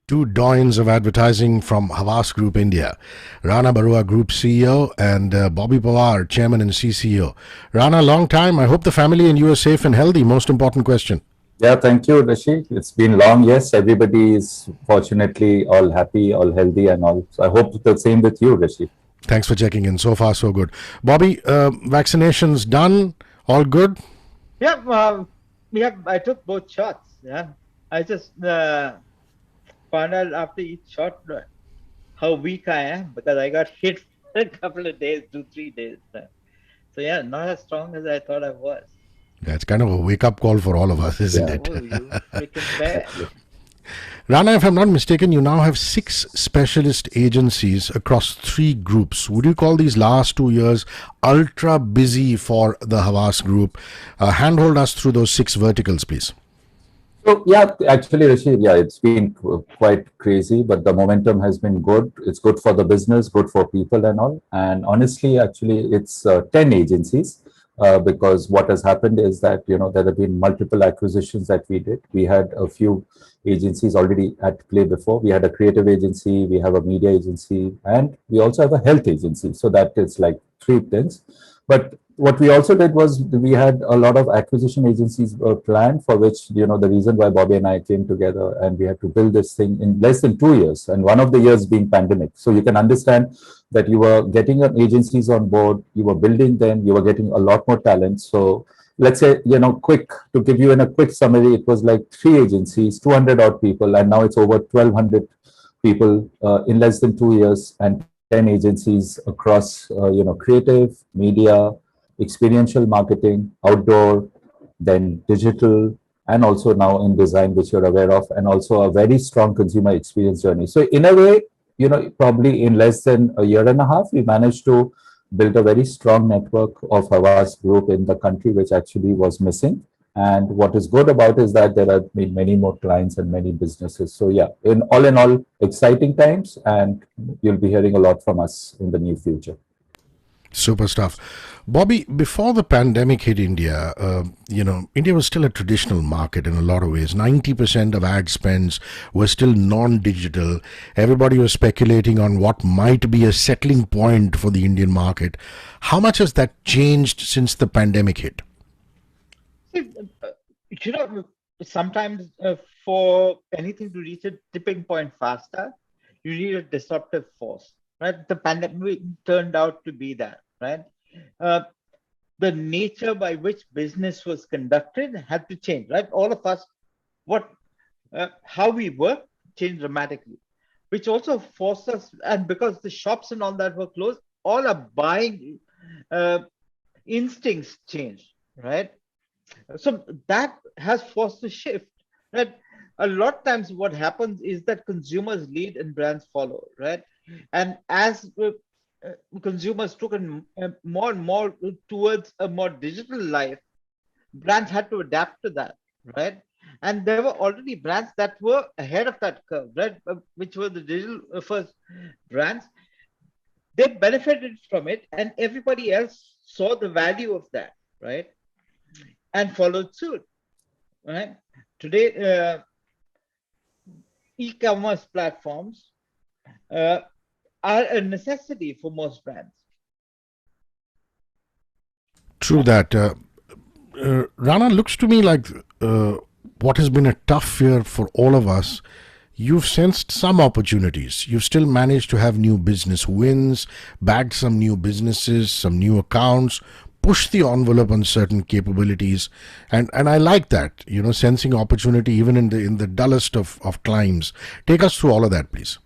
Two doyens of advertising from Havas Group India, Rana Barua Group CEO and Bobby Pawar, Chairman and CCO. Rana, long time. I hope the family and you are safe and healthy. Most important question. Yeah, thank you, Hrishi. It's been long. Yes, everybody is fortunately all happy, all healthy, and all. So I hope the same with you, Hrishi. Thanks for checking in. So far, so good. Bobby, vaccinations done? All good? Yeah, yeah, I took both shots. Yeah, I just found out after each shot how weak I am because I got hit for a couple of days, 2, 3 days. So yeah, not as strong as I thought I was. That's kind of a wake up call for all of us, isn't Yeah, it? Oh, you freaking bet. absolutely. Rana, if I'm not mistaken, you now have six specialist agencies across three groups. Would you call these last 2 years ultra busy for the Havas Group? Handhold us through those six verticals, please. So yeah, actually, Rishi, yeah, it's been quite crazy, but the momentum has been good. It's good for the business, good for people and all. And honestly, actually, it's 10 agencies because what has happened is that, there have been multiple acquisitions that we did. We had a few agencies already at play before. We had a creative agency, we have a media agency, and we also have a health agency. So that is like three things. But what we also did was we had a lot of acquisition agencies planned for which, the reason why Bobby and I came together and we had to build this thing in less than 2 years, and one of the years being pandemic. So you can understand that you were getting agencies on board, you were building them, you were getting a lot more talent. So let's say, quick to give you in a quick summary, it was like three agencies, 200 odd people, and now it's over 1,200 people in less than 2 years, and 10 agencies across, creative, media, experiential marketing, outdoor, then digital, and also now in design, which you're aware of, and also a very strong consumer experience journey. So in a way, probably in less than a year and a half, we managed to build a very strong network of Havas Group in the country, which actually was missing. And what is good about is that there have been many more clients and many businesses. So yeah, in all, exciting times, and you'll be hearing a lot from us in the near future. Super stuff. Bobby, before the pandemic hit India, India was still a traditional market in a lot of ways. 90% of ad spends were still non digital. Everybody was speculating on what might be a settling point for the Indian market. How much has that changed since the pandemic hit? See, you know, sometimes for anything to reach a tipping point faster, you need a disruptive force, right? The pandemic turned out to be that, right? Uh, the nature by which business was conducted had to change, right? All of us, what, how we work changed dramatically, which also forced us, and because the shops and all that were closed, all our buying uh, instincts changed, right? So that has forced a shift, right? A lot of times what happens is that consumers lead and brands follow, right? And as consumers took more and more towards a more digital life, brands had to adapt to that, right? And there were already brands that were ahead of that curve, right? Which were the digital first brands. They benefited from it, and everybody else saw the value of that, right? And followed suit, right? Today, e-commerce platforms uh, are a necessity for most brands. True that. Rana, looks to me like what has been a tough year for all of us. You've sensed some opportunities. You've still managed to have new business wins, bagged some new businesses, some new accounts, pushed the envelope on certain capabilities, and I like that. Sensing opportunity even in the dullest of climes. Take us through all of that, please.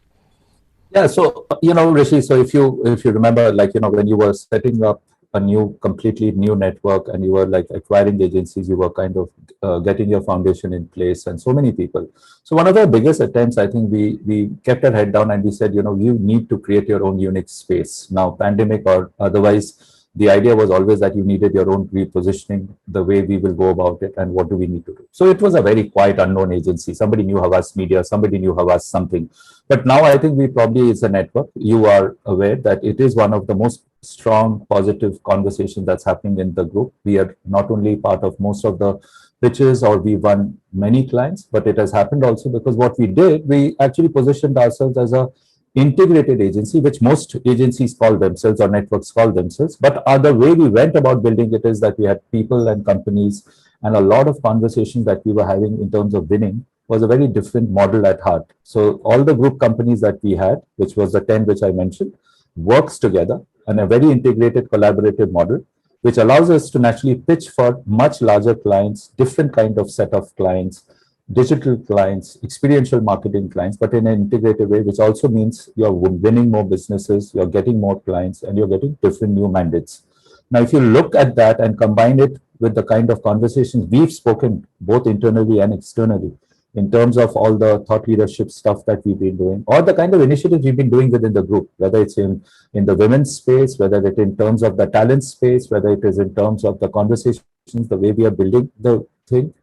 Yeah, so Rishi, so if you remember, like when you were setting up a completely new network, and you were like acquiring agencies, you were kind of getting your foundation in place, and so many people. So one of the biggest attempts, I think we kept our head down and we said, you need to create your own unique space. Now, pandemic or otherwise, the idea was always that you needed your own repositioning, the way we will go about it, and what do we need to do. So it was a very quiet, unknown agency. Somebody knew Havas Media, somebody knew Havas something. But now I think we probably is a network. You are aware that it is one of the most strong, positive conversations that's happening in the group. We are not only part of most of the pitches or we won many clients, but it has happened also because what we did, we actually positioned ourselves as a integrated agency, which most agencies call themselves or networks call themselves. But the way we went about building it is that we had people and companies and a lot of conversations that we were having in terms of winning was a very different model at heart. So all the group companies that we had, which was the 10 which I mentioned, works together in a very integrated collaborative model, which allows us to naturally pitch for much larger clients, different kind of set of clients, digital clients, experiential marketing clients, but in an integrated way, which also means you're winning more businesses, you're getting more clients, and you're getting different new mandates. Now, if you look at that and combine it with the kind of conversations we've spoken both internally and externally, in terms of all the thought leadership stuff that we've been doing, or the kind of initiatives we've been doing within the group, whether it's in the women's space, whether it's in terms of the talent space, whether it is in terms of the conversations, the way we are building the thing,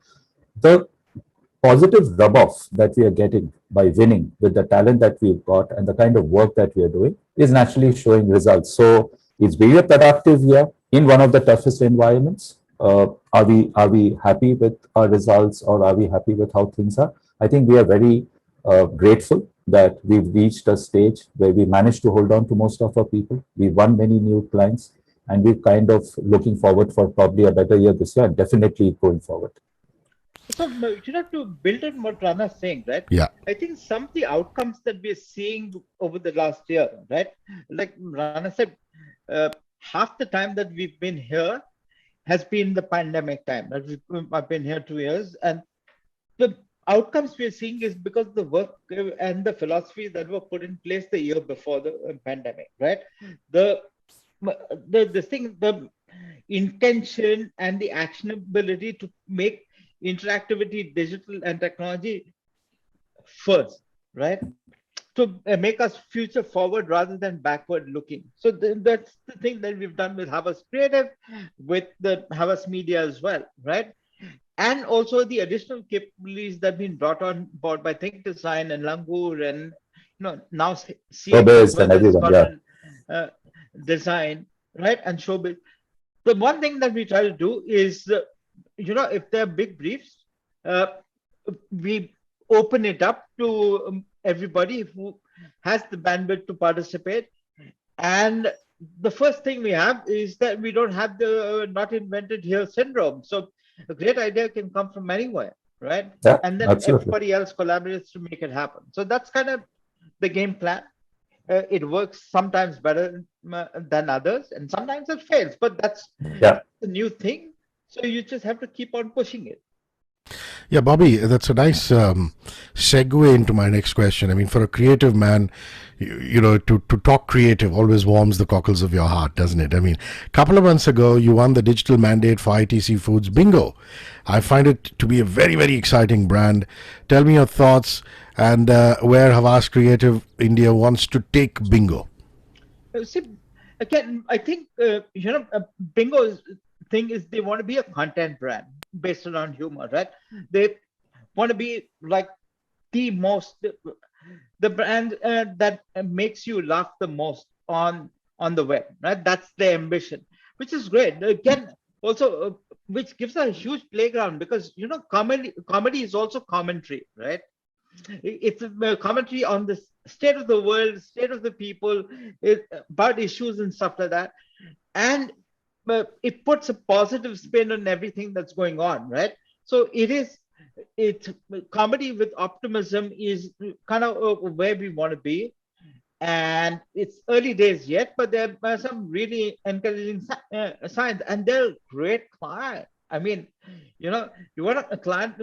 the positive rub-off that we are getting by winning with the talent that we've got and the kind of work that we are doing is naturally showing results. So it's been a productive year in one of the toughest environments. Are we happy with our results, or are we happy with how things are? I think we are very grateful that we've reached a stage where we managed to hold on to most of our people. We won many new clients, and we're kind of looking forward for probably a better year this year, and definitely going forward. So, to build on what Rana's saying, right? Yeah. I think some of the outcomes that we're seeing over the last year, right? Like Rana said, half the time that we've been here has been the pandemic time. I've been here 2 years, and the outcomes we're seeing is because the work and the philosophies that were put in place the year before the pandemic, right? The intention and the actionability to make interactivity, digital and technology first, right? To make us future forward rather than backward looking. So that's the thing that we've done with Havas Creative, with the Havas Media as well, right? And also the additional capabilities that have been brought on board by Think Design and Langur and now Showbiz and everyone, design, right? And Showbiz. The one thing that we try to do is, if there are big briefs, we open it up to everybody who has the bandwidth to participate. And the first thing we have is that we don't have the not invented here syndrome. So a great idea can come from anywhere, right? Yeah, and then absolutely. Everybody else collaborates to make it happen. So that's kind of the game plan. It works sometimes better than others, and sometimes it fails, but that's the new thing. So you just have to keep on pushing it. Yeah, Bobby, that's a nice segue into my next question. I mean, for a creative man, to talk creative always warms the cockles of your heart, doesn't it? I mean, a couple of months ago, you won the digital mandate for ITC Foods Bingo. I find it to be a very, very exciting brand. Tell me your thoughts and where Havas Creative India wants to take Bingo. See, again, I think, Bingo's thing is they want to be a content brand based on humor, right? They want to be like the brand that makes you laugh the most on the web, right? That's their ambition, which is great. Again, also, which gives a huge playground because comedy is also commentary, right? It's a commentary on the state of the world, state of the people, about issues and stuff like that, and it puts a positive spin on everything that's going on, right? So it's comedy with optimism is kind of where we want to be. And it's early days yet, but there are some really encouraging signs, and they're a great client. I mean, you want a client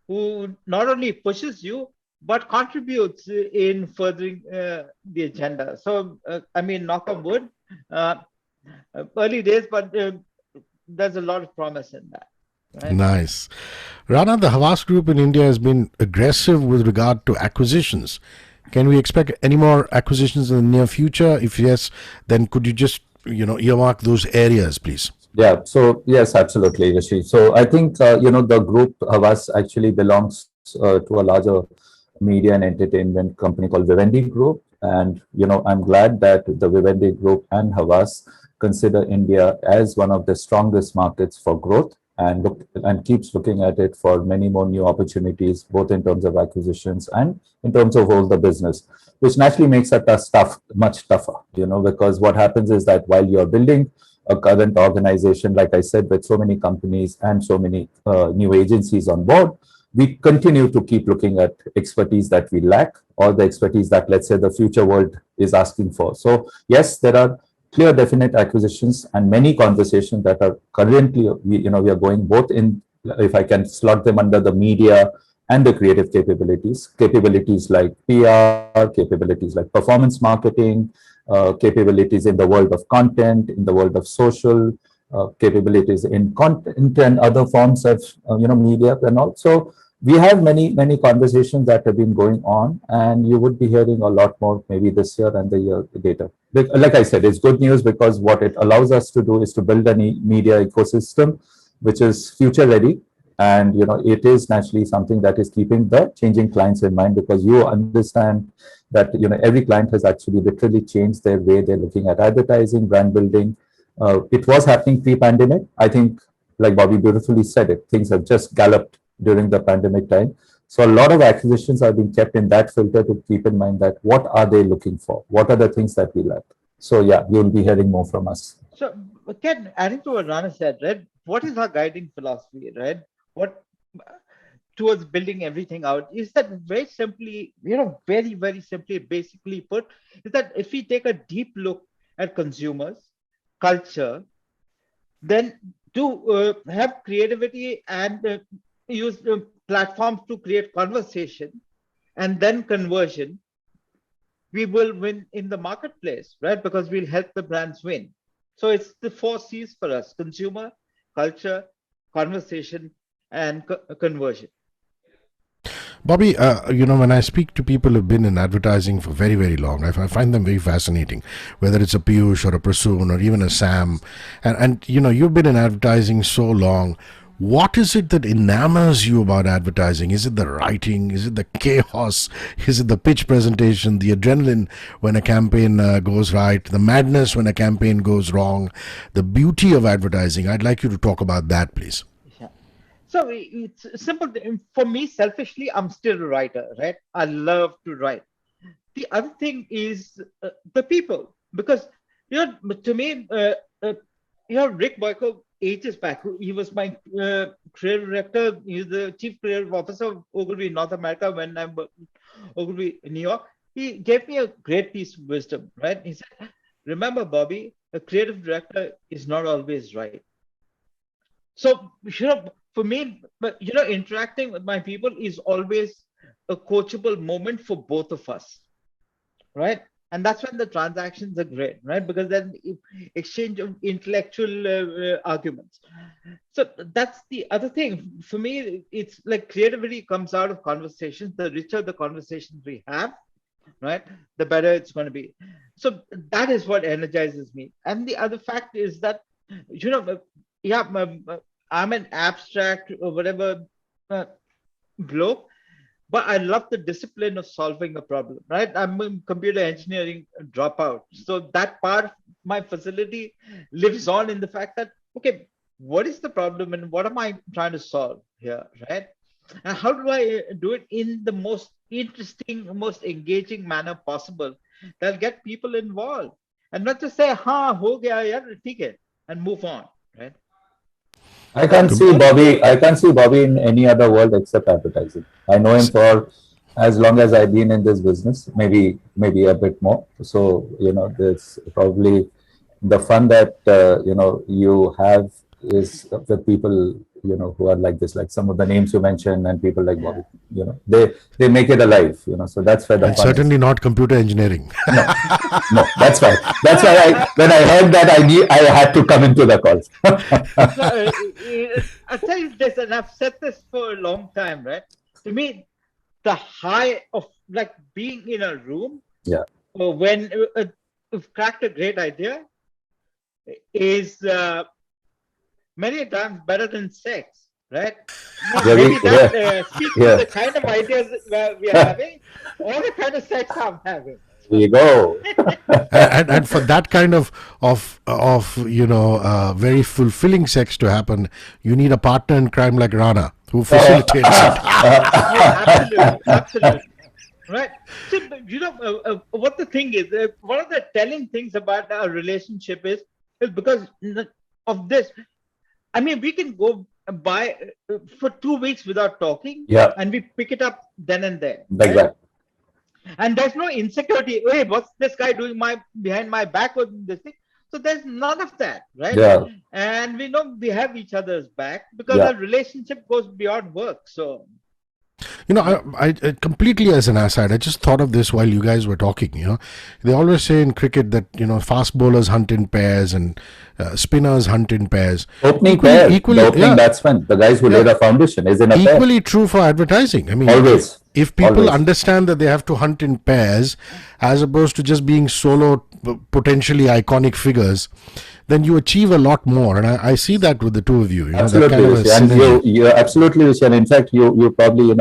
who not only pushes you, but contributes in furthering the agenda. So, knock on wood, early days, but there's a lot of promise in that. Right? Nice. Rana, the Havas Group in India has been aggressive with regard to acquisitions. Can we expect any more acquisitions in the near future? If yes, then could you just earmark those areas, please? Yeah. So yes, absolutely, Hrishi. So I think the group Havas actually belongs to a larger media and entertainment company called Vivendi Group, and I'm glad that the Vivendi Group and Havas consider India as one of the strongest markets for growth and keeps looking at it for many more new opportunities, both in terms of acquisitions and in terms of all the business, which naturally makes our stuff much tougher, because what happens is that while you're building a current organization, like I said, with so many companies and so many new agencies on board, we continue to keep looking at expertise that we lack or the expertise that, let's say, the future world is asking for. So yes, there are clear, definite acquisitions and many conversations that are currently, we are going both in, if I can slot them under the media and the creative capabilities like PR, capabilities like performance marketing, capabilities in the world of content, in the world of social, capabilities in content and other forms of, media and all. So we have many conversations that have been going on, and you would be hearing a lot more maybe this year and the year later. Like I said, it's good news because what it allows us to do is to build a media ecosystem which is future ready. And it is naturally something that is keeping the changing clients in mind, because you understand that every client has actually literally changed their way they're looking at advertising, brand building. It was happening pre-pandemic. I think, like Bobby beautifully said it, things have just galloped during the pandemic time. So a lot of acquisitions are being kept in that filter to keep in mind that what are they looking for? What are the things that we lack? So yeah, you'll be hearing more from us. So again, adding to what Rana said, right? What is our guiding philosophy, right? What towards building everything out is that very simply, very simply, basically put, is that if we take a deep look at consumers, culture, then to have creativity and use platforms to create conversation and then conversion, we will win in the marketplace, right? Because we'll help the brands win. So it's the 4 C's for us: consumer, culture, conversation, and conversion. Bobby, when I speak to people who've been in advertising for very, very long, I find them very fascinating, whether it's a Piyush or a Prasoon or even a Sam. And you've been in advertising so long. What is it that enamors you about advertising? Is it the writing? Is it the chaos? Is it the pitch presentation, the adrenaline when a campaign goes right, the madness when a campaign goes wrong, the beauty of advertising? I'd like you to talk about that, please. Yeah. So it's simple. For me, selfishly, I'm still a writer, right? I love to write. The other thing is the people, because, to me, Rick Boyko, ages back, he was my creative director. He's the chief creative officer of Ogilvy North America when I'm Ogilvy in New York. He gave me a great piece of wisdom, right? He said, remember, Bobby, a creative director is not always right. So, for me, interacting with my people is always a coachable moment for both of us, right? And that's when the transactions are great, right? Because then exchange of intellectual arguments. So that's the other thing. For me, it's like creativity comes out of conversations. The richer the conversations we have, right, the better it's going to be. So that is what energizes me. And the other fact is that, I'm an abstract or whatever bloke, but I love the discipline of solving a problem, right? I'm a computer engineering dropout. So that part of my facility lives on in the fact that, okay, what is the problem and what am I trying to solve here, right? And how do I do it in the most interesting, most engaging manner possible that'll get people involved and not just say, ho gaya yaar, theek hai, and move on, right? I can't see Bobby in any other world except advertising. I know him for as long as I've been in this business, maybe a bit more. So, there's probably the fun that, you have is with people, who are like this, like some of the names you mentioned and people like Bobby, they make it alive, so that's where the and fun certainly is. not computer engineering. No, that's why when I heard that, I had to come into the calls. So, I'll tell you this, and I've said this for a long time, right? To me, the high of like being in a room, Yeah, when you've cracked a great idea is many times better than sex, right? Now, maybe that speaks to the kind of ideas that we are having or the kind of sex I'm having. There you go. And for that kind of very fulfilling sex to happen, you need a partner in crime like Rana who facilitates it. Oh, absolutely, absolutely. Right. So, what the thing is, one of the telling things about our relationship is because of this. I mean, we can go by for 2 weeks without talking, Yeah, and we pick it up then and there, like right? that. And there's no insecurity. Hey, what's this guy doing behind my back or this thing? So there's none of that, right? Yeah, And we know we have each other's back because yeah. our relationship goes beyond work. So I completely as an aside, I just thought of this while you guys were talking. They always say in cricket that fast bowlers hunt in pairs and spinners hunt in pairs. Opening Equally, pair, equally, the opening yeah, batsman, the guys who lay yeah. the foundation, is in a pair. Equally true for advertising. I mean, Always, if people always. understand that they have to hunt in pairs as opposed to just being solo, potentially iconic figures, then you achieve a lot more. And I see that with the two of you. That Absolutely, kind of a Rishi. And synergy. you're absolutely, Rishi. And in fact, you probably,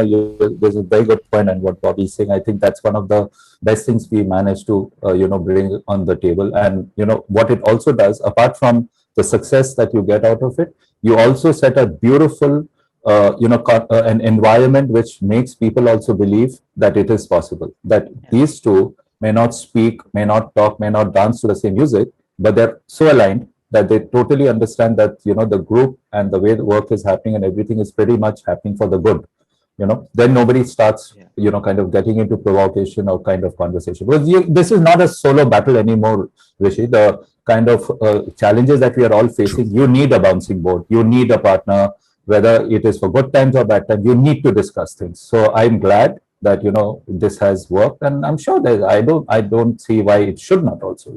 there's a very good point on what Bobby's saying. I think that's one of the best things we managed to, bring on the table. And, what it also does, apart from the success that you get out of it, you also set a beautiful, an environment which makes people also believe that it is possible, that these two may not speak, may not talk, may not dance to the same music, but they're so aligned that they totally understand that the group and the way the work is happening and everything is pretty much happening for the good. Then nobody starts kind of getting into provocation or kind of conversation, because this is not a solo battle anymore, Rishi. The kind of challenges that we are all facing, you need a bouncing board, you need a partner, whether it is for good times or bad times, you need to discuss things. So I'm glad that this has worked, and I'm sure that I don't see why it should not also.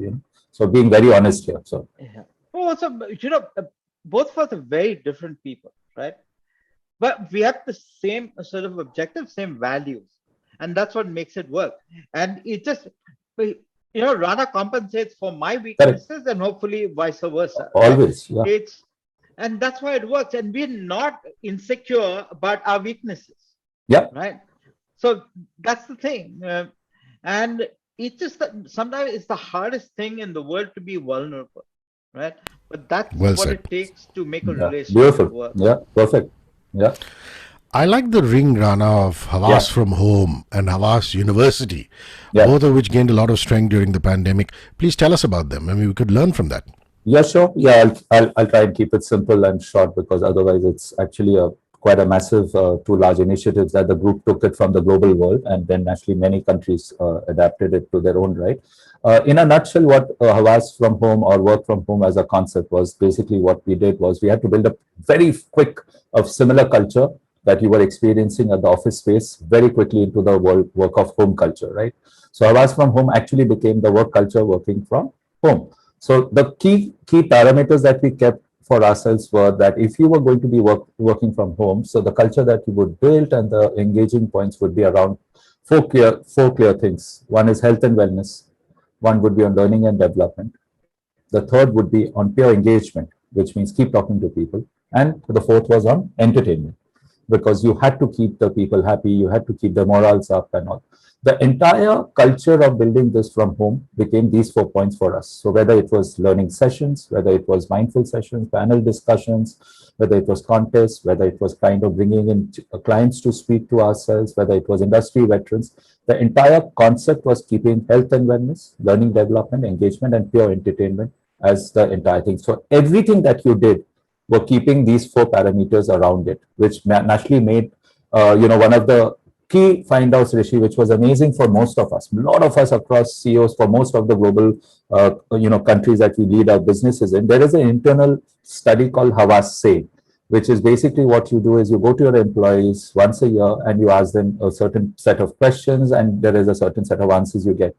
So being very honest here. So yeah. Oh, so both of us are very different people, right? But we have the same sort of objective, same values, and that's what makes it work. And it just, Rana compensates for my correct. weaknesses, and hopefully vice versa. Right? Always, yeah. And that's why it works. And we're not insecure about our weaknesses, Yeah. right? So that's the thing. And it's just that sometimes it's the hardest thing in the world to be vulnerable, right? But that's Well what said. it takes to make a Yeah. relationship Beautiful. work. Yeah, perfect. Yeah. I like the ring, Rana, of Havas from Home and Havas University, Yeah. both of which gained a lot of strength during the pandemic. Please tell us about them. I mean, we could learn from that. Yeah, sure. Yeah, I'll try and keep it simple and short, because otherwise it's actually quite a massive, two large initiatives that the group took it from the global world, and then actually many countries adapted it to their own right. In a nutshell, what Havas from Home or work from home as a concept was, basically what we did was we had to build a very quick of similar culture that you were experiencing at the office space very quickly into the work of home culture, right? So Havas from Home actually became the work culture working from home. So the key parameters that we kept for ourselves were that if you were going to be working from home, so the culture that you would build and the engaging points would be around four clear things. One is health and wellness. One would be on learning and development. The third would be on peer engagement, which means keep talking to people. And the fourth was on entertainment, because you had to keep the people happy, you had to keep the morals up and all. The entire culture of building this from home became these 4 points for us. So whether it was learning sessions, whether it was mindful sessions, panel discussions, whether it was contests, whether it was kind of bringing in clients to speak to ourselves, whether it was industry veterans, the entire concept was keeping health and wellness, learning development, engagement, and pure entertainment as the entire thing. So everything that you did were keeping these 4 parameters around it, which naturally made, one of the key find outs, Hrishi, which was amazing for most of us. A lot of us across CEOs for most of the global, countries that we lead our businesses in. There is an internal study called Havas Say, which is basically what you do is you go to your employees once a year and you ask them a certain set of questions, and there is a certain set of answers you get.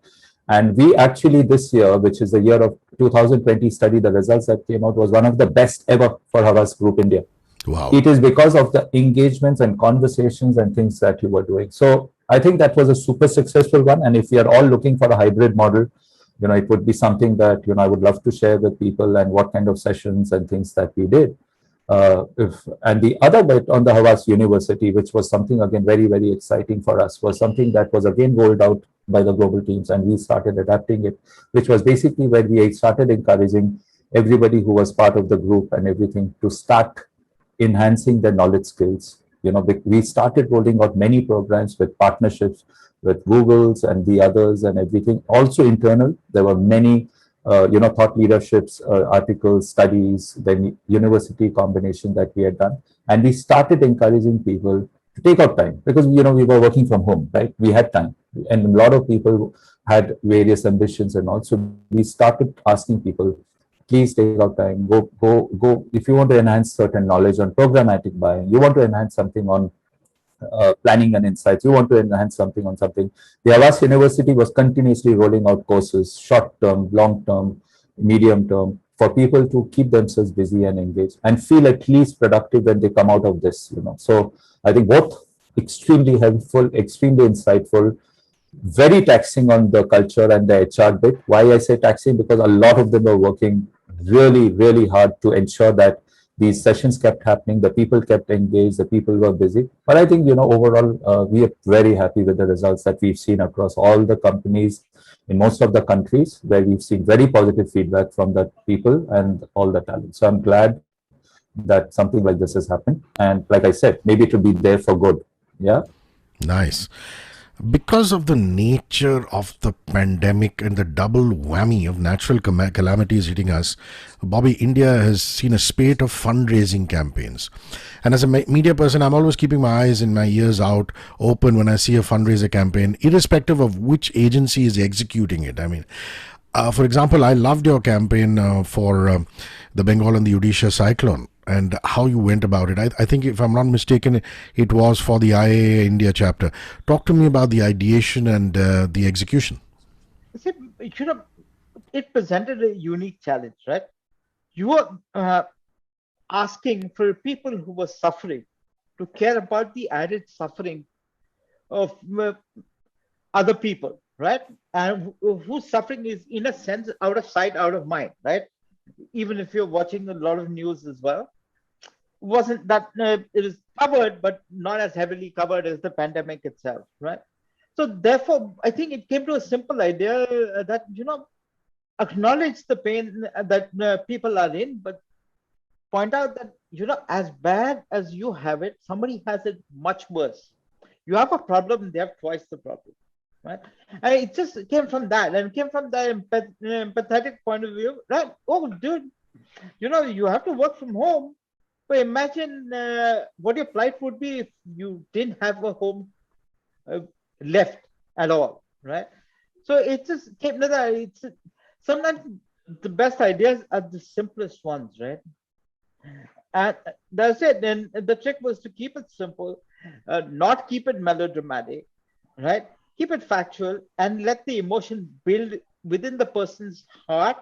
And we actually this year, which is the year of 2020 study, the results that came out was one of the best ever for Havas Group India. Wow. It is because of the engagements and conversations and things that you were doing. So I think that was a super successful one. And if we are all looking for a hybrid model, it would be something that, I would love to share with people, and what kind of sessions and things that we did. And the other bit on the Havas University, which was something again very, very exciting for us, was something that was again rolled out by the global teams, and we started adapting it, which was basically where we started encouraging everybody who was part of the group and everything to start enhancing their knowledge skills. We started rolling out many programs with partnerships with Google's and the others and everything. Also internal, there were many thought leaderships, articles, studies, then university combination that we had done. And we started encouraging people to take out time because, we were working from home, right? We had time. And a lot of people had various ambitions and also we started asking people, please take out time, go. If you want to enhance certain knowledge on programmatic buying, you want to enhance something on planning and insights, you want to enhance something on something. The Havas University was continuously rolling out courses, short term, long term, medium term, for people to keep themselves busy and engaged and feel at least productive when they come out of this. So I think both extremely helpful, extremely insightful, very taxing on the culture and the HR bit. Why I say taxing? Because a lot of them were working really, really hard to ensure that these sessions kept happening, the people kept engaged, the people were busy. But I think, overall, we are very happy with the results that we've seen across all the companies in most of the countries where we've seen very positive feedback from the people and all the talent. So I'm glad that something like this has happened. And like I said, maybe it will be there for good. Yeah. Nice. Because of the nature of the pandemic and the double whammy of natural calamities hitting us, Bobby, India has seen a spate of fundraising campaigns. And as a media person, I'm always keeping my eyes and my ears out open when I see a fundraiser campaign, irrespective of which agency is executing it. I mean, for example, I loved your campaign for the Bengal and the Odisha cyclone and how you went about it. I think, if I'm not mistaken, it was for the IAA India chapter. Talk to me about the ideation and the execution. See, it presented a unique challenge, right? You were asking for people who were suffering to care about the added suffering of other people, right? And whose suffering is, in a sense, out of sight, out of mind, right? Even if you're watching a lot of news as well, wasn't that it is covered, but not as heavily covered as the pandemic itself, right? So therefore, I think it came to a simple idea that, acknowledge the pain that people are in, but point out that, as bad as you have it, somebody has it much worse. You have a problem, they have twice the problem, right? And it just came from that, and came from the empathetic point of view, right? Oh, dude, you have to work from home, but imagine what your plight would be if you didn't have a home left at all, right? So it just came to that. It's sometimes the best ideas are the simplest ones, right? And that's it. And the trick was to keep it simple, not keep it melodramatic, right? Keep it factual and let the emotion build within the person's heart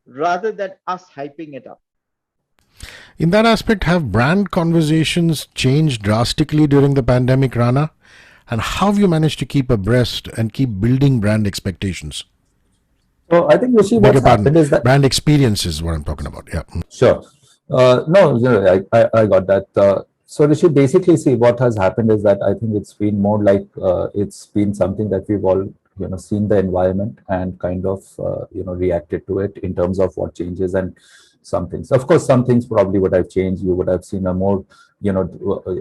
rather than us hyping it up. In that aspect, have brand conversations changed drastically during the pandemic, Rana? And how have you managed to keep abreast and keep building brand expectations? So I think, Hrishi, what's happened is that brand experience is what I'm talking about. Yeah. Sure. No, I got that. So Hrishi, basically, see, what has happened is that I think it's been more like it's been something that we've all seen the environment and kind of reacted to it in terms of what changes and some things. Of course, some things probably would have changed. You would have seen a more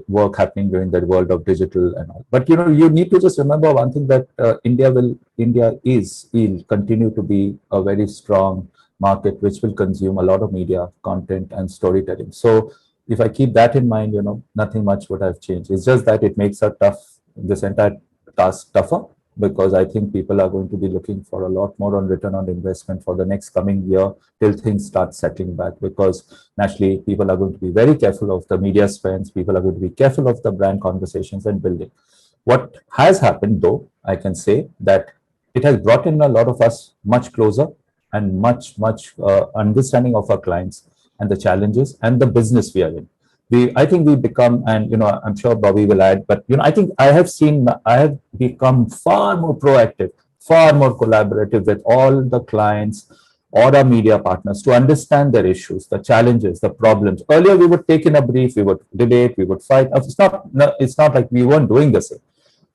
work happening during the world of digital and all. But you need to just remember one thing, that India will continue to be a very strong market which will consume a lot of media content and storytelling. So if I keep that in mind, nothing much would have changed. It's just that it makes this entire task tougher, because I think people are going to be looking for a lot more on return on investment for the next coming year till things start settling back, because naturally people are going to be very careful of the media spends, people are going to be careful of the brand conversations and building. What has happened, though, I can say that it has brought in a lot of us much closer and much understanding of our clients and the challenges and the business we are in. I think we become, and I'm sure Bobby will add, but I think I have become far more proactive, far more collaborative with all the clients or our media partners to understand their issues, the challenges, the problems. Earlier, we would take in a brief, we would debate, we would fight. It's not like we weren't doing the same.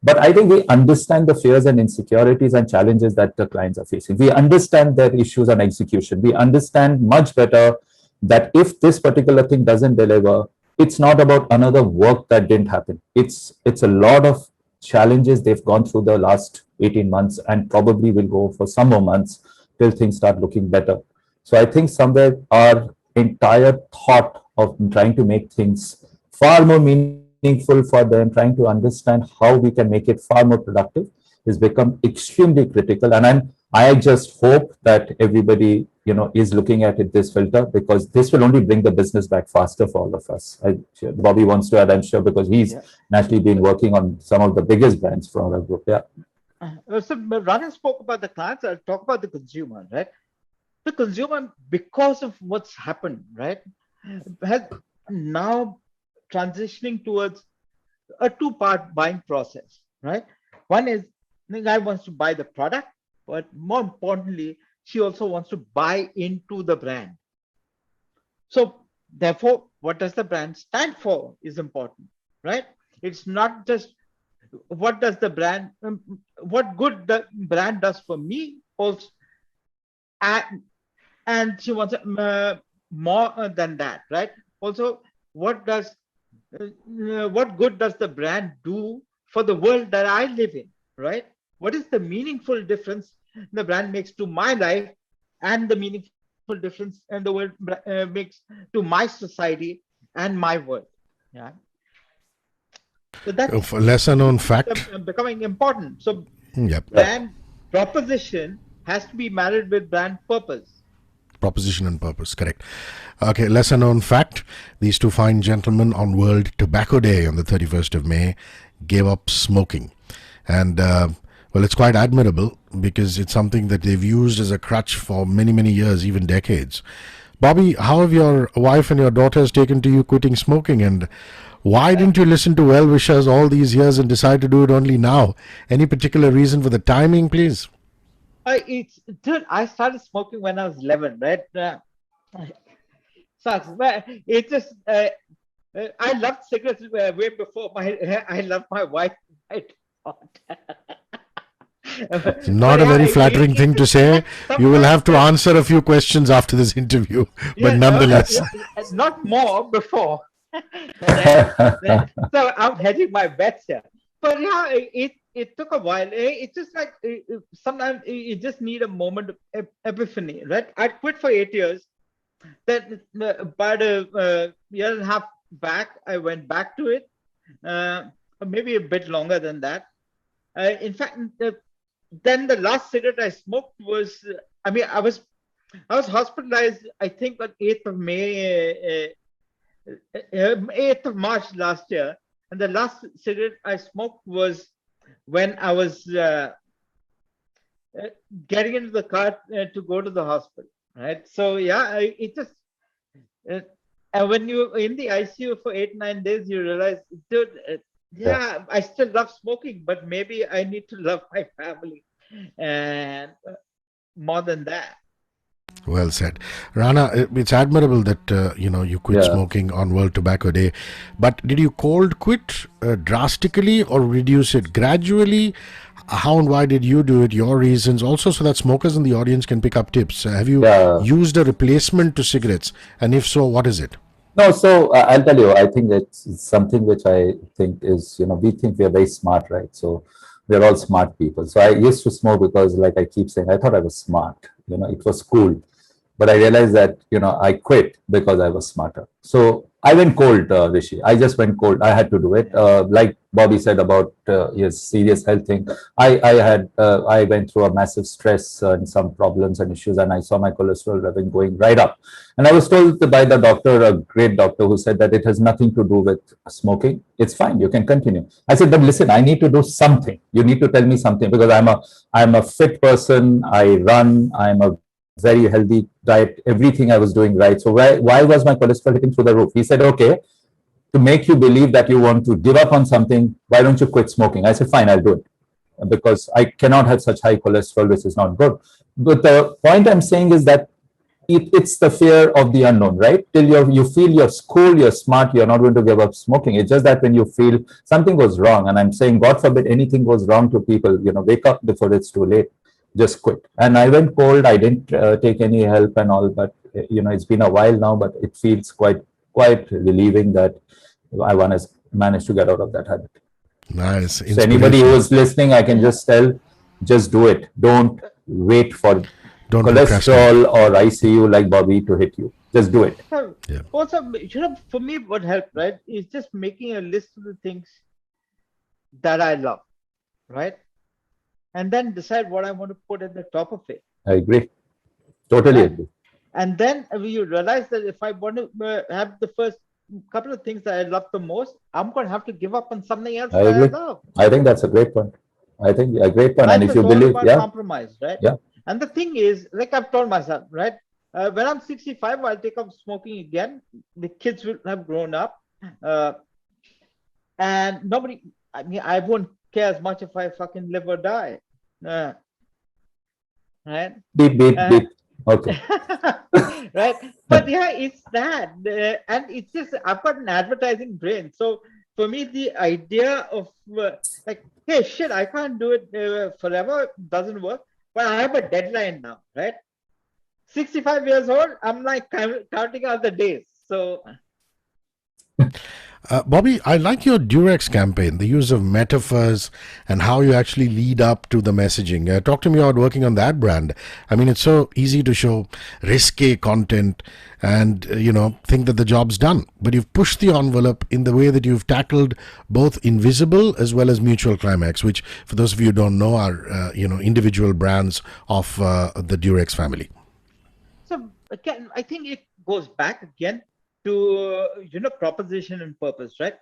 But I think we understand the fears and insecurities and challenges that the clients are facing. We understand their issues on execution. We understand much better that if this particular thing doesn't deliver, it's not about another work that didn't happen. It's a lot of challenges they've gone through the last 18 months and probably will go for some more months till things start looking better. So I think somewhere our entire thought of trying to make things far more meaningful for them, trying to understand how we can make it far more productive, has become extremely critical. And I just hope that everybody, is looking at it this filter, because this will only bring the business back faster for all of us. Bobby wants to add, I'm sure, because he's naturally been working on some of the biggest brands for our group. Yeah. So Rana spoke about the clients. I'll talk about the consumer, right? The consumer, because of what's happened, right, has now transitioning towards a two-part buying process, right? One is the guy wants to buy the product, but more importantly, she also wants to buy into the brand. So therefore, what does the brand stand for is important, right? It's not just what does the brand, what good the brand does for me also, and she wants more than that, right? Also, what good does the brand do for the world that I live in, right? What is the meaningful difference the brand makes to my life, and the meaningful difference and the world makes to my society and my world? Yeah. So that's a lesser known fact becoming important. So yep. Brand proposition has to be married with brand purpose. Proposition and purpose, correct. Okay, lesser known fact, these two fine gentlemen on World Tobacco Day on the 31st of May gave up smoking. And well, it's quite admirable, because it's something that they've used as a crutch for many, many years, even decades. Bobby, how have your wife and your daughters taken to you quitting smoking, and why didn't you listen to well-wishers all these years and decide to do it only now? Any particular reason for the timing, please? Dude, I started smoking when I was 11, right? Sucks, but it just, I loved cigarettes way before I loved my wife. It's not a very flattering thing to say. You will have to answer a few questions after this interview, but nonetheless. Not more before. So I'm hedging my bets here. But yeah, it took a while. It's just like sometimes you just need a moment of epiphany, right? I quit for 8 years. Then about a year and a half back, I went back to it. Maybe a bit longer than that. In fact, then the last cigarette I smoked was, I was hospitalized, I think, on 8th of May, 8th of March last year. And the last cigarette I smoked was when I was getting into the car to go to the hospital, right? So yeah, it just, and when you're in the ICU for 8-9 days, you realize, dude, yeah, I still love smoking, but maybe I need to love my family and more than that. Well said. Rana, it's admirable that, you quit smoking on World Tobacco Day. But did you cold quit drastically or reduce it gradually? How and why did you do it? Your reasons also, so that smokers in the audience can pick up tips. Have you used a replacement to cigarettes? And if so, what is it? No, so I'll tell you, I think it's something which I think is, we think we're very smart, right? So we're all smart people. So I used to smoke because, like I keep saying, I thought I was smart. It was cool. But I realized that, I quit because I was smarter. So I went cold, Hrishi. I just went cold. I had to do it. Like Bobby said about his serious health thing, I went through a massive stress and some problems and issues, and I saw my cholesterol level going right up. And I was told by the doctor, a great doctor, who said that it has nothing to do with smoking. It's fine. You can continue. I said, but listen, I need to do something. You need to tell me something, because I'm a fit person. I run. I'm a very healthy diet, everything I was doing right. So why was my cholesterol hitting through the roof? He said, okay, to make you believe that you want to give up on something, why don't you quit smoking? I said, fine, I'll do it. because I cannot have such high cholesterol, which is not good. But the point I'm saying is that it's the fear of the unknown, right? Till you feel you're cool, you're smart, you're not going to give up smoking. It's just that when you feel something goes wrong, and I'm saying, God forbid anything goes wrong to people, wake up before it's too late. Just quit. And I went cold. I didn't take any help and all, but it's been a while now. But it feels quite relieving that I want to manage to get out of that habit. Nice. So anybody who is listening, I can just tell, just do it. Don't wait for cholesterol or ICU like Bobby to hit you. Just do it. Also, for me, what helped, right, is just making a list of the things that I love, right? And then decide what I want to put at the top of it. I agree. Totally agree. And then you realize that if I want to have the first couple of things that I love the most, I'm going to have to give up on something else that I love. I think that's a great point. I think a great point. Life and if you believe, compromise, right? Yeah. And the thing is, like I've told myself, right? When I'm 65, I'll take up smoking again. The kids will have grown up. And nobody, I won't care as much if I fucking live or die. Right? Beep. Okay. Right? But yeah, it's that. And it's just, I've got an advertising brain. So for me, the idea of hey, shit, I can't do it forever, doesn't work. But I have a deadline now, right? 65 years old, I'm like counting out the days. So, Bobby, I like your Durex campaign, the use of metaphors and how you actually lead up to the messaging. Talk to me about working on that brand. I mean, it's so easy to show risque content and, think that the job's done. But you've pushed the envelope in the way that you've tackled both Invisible as well as Mutual Climax, which, for those of you who don't know, are, individual brands of the Durex family. So, again, I think it goes back again to proposition and purpose, right?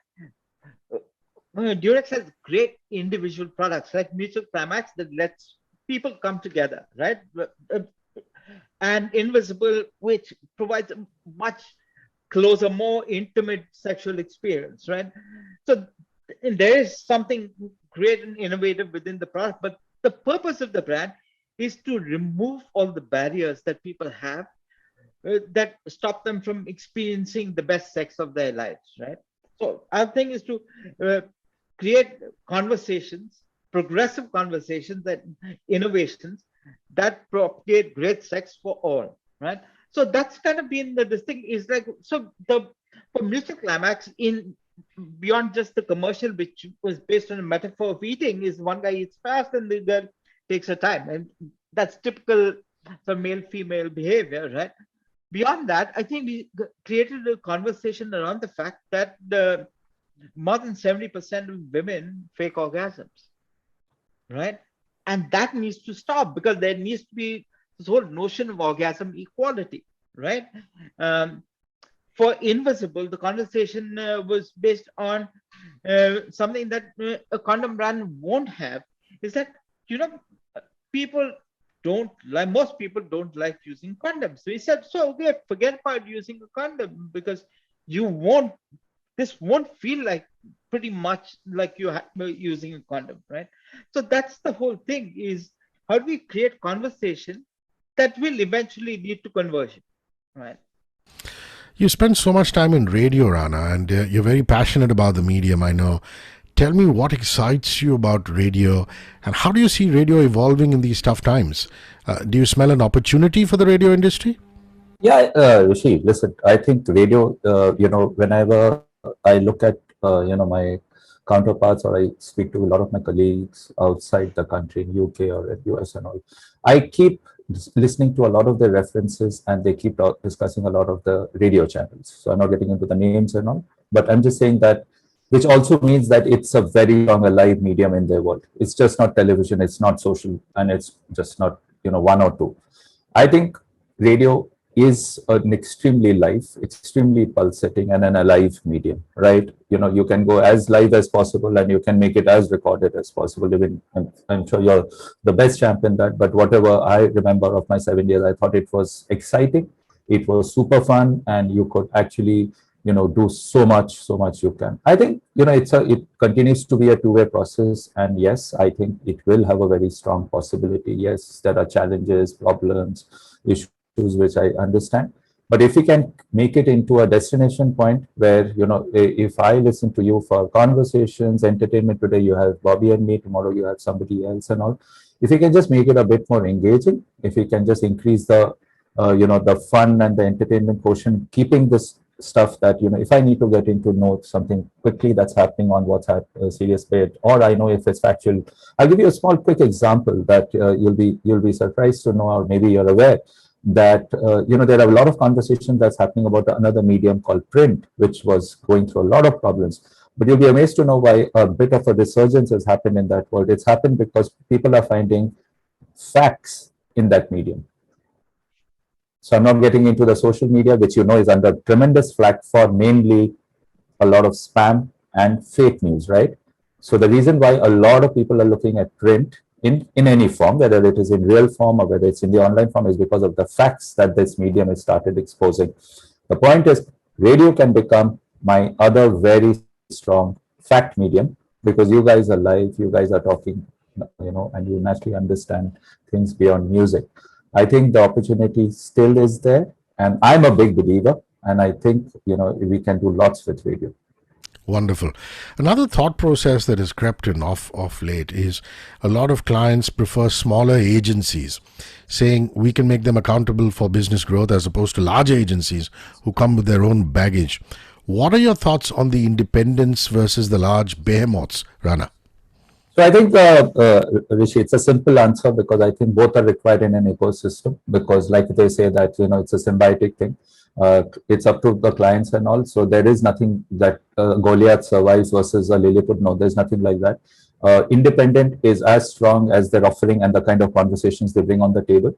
Durex has great individual products like Mutual Climax that lets people come together, right? And Invisible, which provides a much closer, more intimate sexual experience, right? So there is something great and innovative within the product, but the purpose of the brand is to remove all the barriers that people have that stop them from experiencing the best sex of their lives, right? So our thing is to create conversations, progressive conversations, that innovations that propagate great sex for all, right? So that's kind of been this thing is like, so for Mutual Climax, in beyond just the commercial, which was based on a metaphor of eating, is one guy eats fast and the girl takes her time, and that's typical for male-female behavior, right? Beyond that, I think we created a conversation around the fact that more than 70% of women fake orgasms, right? And that needs to stop, because there needs to be this whole notion of orgasm equality, right? For Invisible, the conversation was based on something that a condom brand won't have, is that, most people don't like using condoms. So he said, so okay, forget about using a condom, because this won't feel like pretty much like you're using a condom, right? So that's the whole thing, is how do we create conversation that will eventually lead to conversion, right? You spend so much time in radio, Rana, and you're very passionate about the medium, I know. Tell me what excites you about radio, and how do you see radio evolving in these tough times? Do you smell an opportunity for the radio industry? Yeah, Hrishi, listen, I think radio, whenever I look at, my counterparts, or I speak to a lot of my colleagues outside the country, in UK or in US and all, I keep listening to a lot of their references, and they keep discussing a lot of the radio channels. So I'm not getting into the names and all, but I'm just saying that, which also means that it's a very long alive medium in their world. It's just not television, it's not social, and it's just not, one or two. I think radio is an extremely live, extremely pulsating, and an alive medium, right? You can go as live as possible, and you can make it as recorded as possible. Even I'm sure you're the best champion that, but whatever I remember of my 7 years, I thought it was exciting. It was super fun, and you could actually do so much you can. I think, it continues to be a two-way process. And yes, I think it will have a very strong possibility. Yes, there are challenges, problems, issues, which I understand. But if we can make it into a destination point where, if I listen to you for conversations, entertainment, today you have Bobby and me, tomorrow you have somebody else and all. If we can just make it a bit more engaging, if we can just increase the fun and the entertainment portion, keeping this stuff that, if I need to get into know something quickly that's happening on WhatsApp, serious bit, or I know if it's factual. I'll give you a small quick example that you'll be surprised to know, or maybe you're aware that there are a lot of conversation that's happening about another medium called print, which was going through a lot of problems. But you'll be amazed to know why a bit of a resurgence has happened in that world. It's happened because people are finding facts in that medium. So I'm not getting into the social media, which is under tremendous flack for mainly a lot of spam and fake news, right? So the reason why a lot of people are looking at print in any form, whether it is in real form or whether it's in the online form, is because of the facts that this medium has started exposing. The point is, radio can become my other very strong fact medium, because you guys are live, you guys are talking, and you naturally understand things beyond music. I think the opportunity still is there, and I'm a big believer, and I think we can do lots with radio. Wonderful. Another thought process that has crept in off late is a lot of clients prefer smaller agencies, saying we can make them accountable for business growth as opposed to large agencies who come with their own baggage. What are your thoughts on the independents versus the large behemoths, Rana? So I think, Hrishi, it's a simple answer, because I think both are required in an ecosystem, because like they say that, it's a symbiotic thing. It's up to the clients and all. So there is nothing that Goliath survives versus a Lilliput. No, there's nothing like that. Independent is as strong as their offering and the kind of conversations they bring on the table.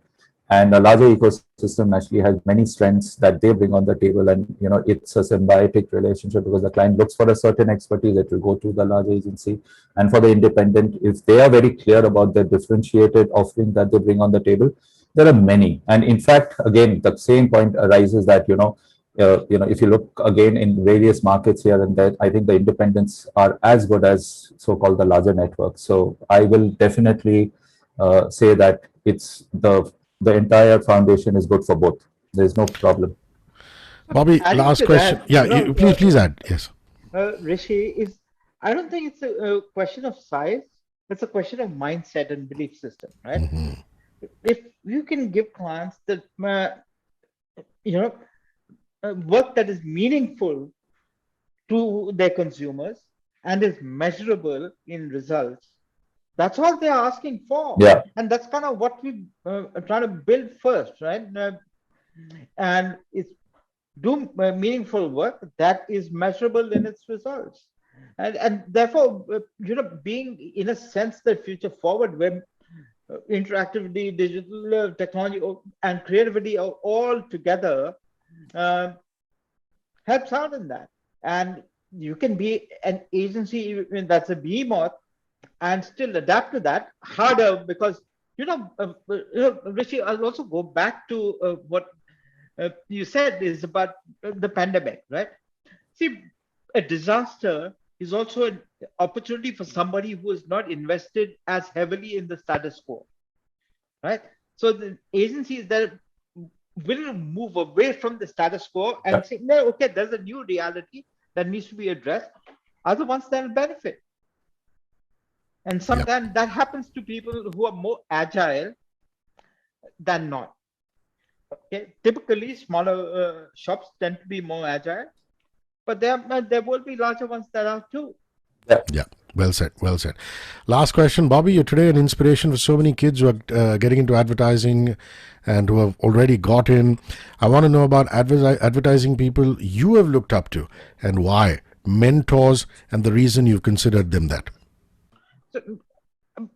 And a larger ecosystem actually has many strengths that they bring on the table. And, it's a symbiotic relationship, because the client looks for a certain expertise that will go to the large agency. And for the independent, if they are very clear about their differentiated offering that they bring on the table, there are many. And in fact, again, the same point arises that, if you look again in various markets here and there, I think the independents are as good as so-called the larger networks. So I will definitely say that it's the entire foundation is good for both. There's no problem. Bobby, Adding last to question. that, Yeah, please add. Yes. Rishi, I don't think it's a question of size. It's a question of mindset and belief system, right? Mm-hmm. If you can give clients the work that is meaningful to their consumers and is measurable in results, that's all they're asking for. Yeah. And that's kind of what we are trying to build first, right? And it's do meaningful work that is measurable in its results. And therefore, being in a sense the future forward, where interactivity, digital technology, and creativity are all together, helps out in that. And you can be an agency that's a behemoth and still adapt to that harder, because Rishi, I'll also go back to what you said is about the pandemic, right? See, a disaster is also an opportunity for somebody who is not invested as heavily in the status quo, right? So the agencies that will move away from the status quo and say, no, okay, there's a new reality that needs to be addressed, are the ones that will benefit. And sometimes that happens to people who are more agile than not. Okay, typically smaller shops tend to be more agile, but there will be larger ones that are too. Yeah. Well said. Last question, Bobby. You're today an inspiration for so many kids who are getting into advertising and who have already got in. I want to know about advertising people you have looked up to and why, mentors, and the reason you've considered them that. So,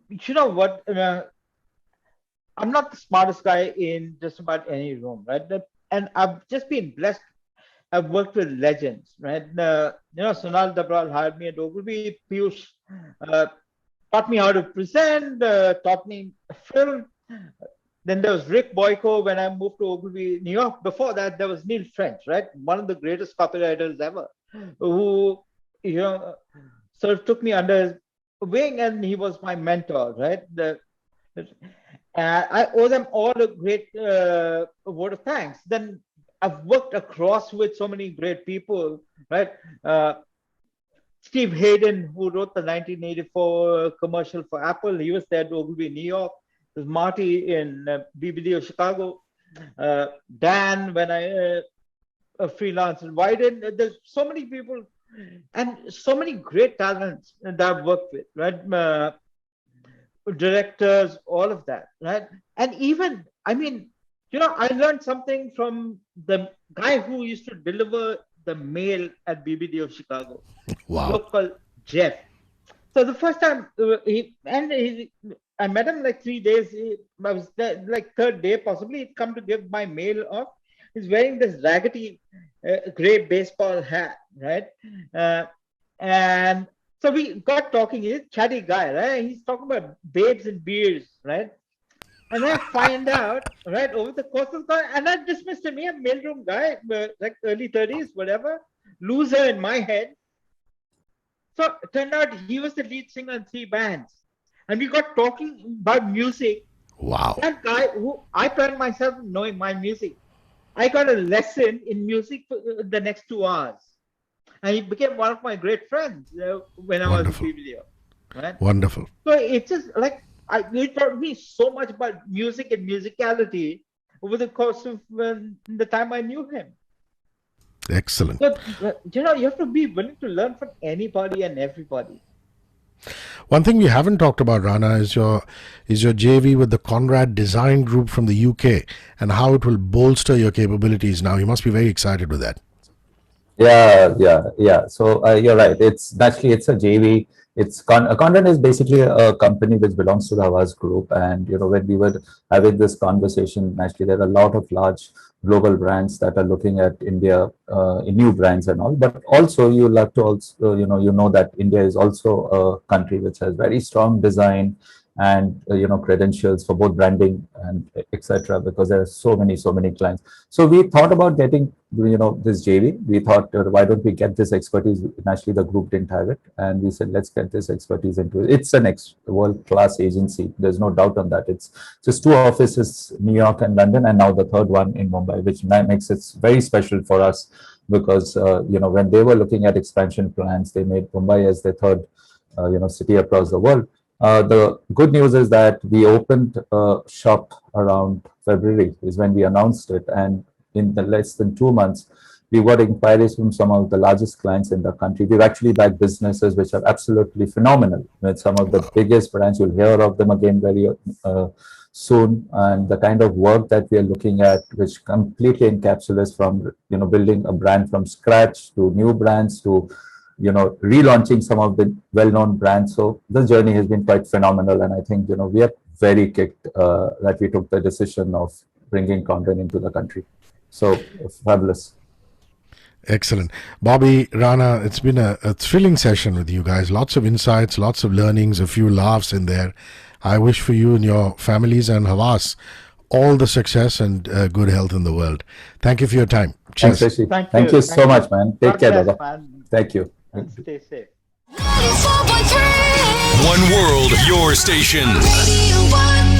you know what? I'm not the smartest guy in just about any room, right? And I've just been blessed. I've worked with legends, right? Sonal Dabral hired me at Ogilvy. Piyush taught me how to present, taught me film. Then there was Rick Boyko when I moved to Ogilvy, New York. Before that, there was Neil French, right? One of the greatest copywriters ever, who, sort of took me under his wing, and he was my mentor, right? I owe them all a great word of thanks. Then I've worked across with so many great people, right? Steve Hayden, who wrote the 1984 commercial for Apple, he was there at Ogilvy, New York. There's Marty in BBD of Chicago. Dan, when I freelanced in Wyden. There's so many people and so many great talents that I've worked with, right? Directors, all of that, right? And even, I mean, I learned something from the guy who used to deliver the mail at BBD of Chicago. Wow. Local Jeff. So the first time I met him like 3 days. I was there like third day, possibly. He'd come to give my mail off. He's wearing this raggedy gray baseball hat, right? And so we got talking. He's a chatty guy, right? He's talking about babes and beers, right? And I find out, right, over the course of the, and I dismissed him. He's a mailroom guy, like early 30s, whatever, loser in my head. So it turned out he was the lead singer in 3 bands. And we got talking about music. Wow. That guy who I pride myself in knowing my music, I got a lesson in music for the next 2 hours. And he became one of my great friends when I was in PBDO. Right? Wonderful. So it's just like, he taught me so much about music and musicality over the course of the time I knew him. Excellent. So, you have to be willing to learn from anybody and everybody. One thing we haven't talked about, Rana, is your JV with the Conrad Design Group from the UK and how it will bolster your capabilities now. You must be very excited with that. Yeah. So you're right. It's a JV. Conrad is basically a company which belongs to the Havas Group. And, when we were having this conversation, naturally, there are a lot of large global brands that are looking at India, new brands and all. But also, you like to also, that India is also a country which has very strong design and, credentials for both branding and etc. because there are so many clients. So we thought about getting, this JV. We thought, why don't we get this expertise? Naturally, the group didn't have it. And we said, let's get this expertise into it. It's an world-class agency. There's no doubt on that. It's just 2 offices, New York and London, and now the 3rd one in Mumbai, which makes it very special for us because, when they were looking at expansion plans, they made Mumbai as their 3rd, city across the world. The good news is that we opened a shop around February is when we announced it. And in the less than 2 months, we got inquiries from some of the largest clients in the country. We've actually backed businesses which are absolutely phenomenal. With some of the biggest brands, you'll hear of them again very soon. And the kind of work that we are looking at, which completely encapsulates from, building a brand from scratch to new brands to relaunching some of the well-known brands. So the journey has been quite phenomenal. And I think, we are very kicked that we took the decision of bringing Conrad into the country. So fabulous. Excellent. Bobby, Rana, it's been a thrilling session with you guys. Lots of insights, lots of learnings, a few laughs in there. I wish for you and your families and Havas all the success and good health in the world. Thank you for your time. Cheers. Thanks, Hrishi. Thank you so much, man. Take care, brother. Man. Thank you. And stay safe. 94.3 One world, your station. Radio 1.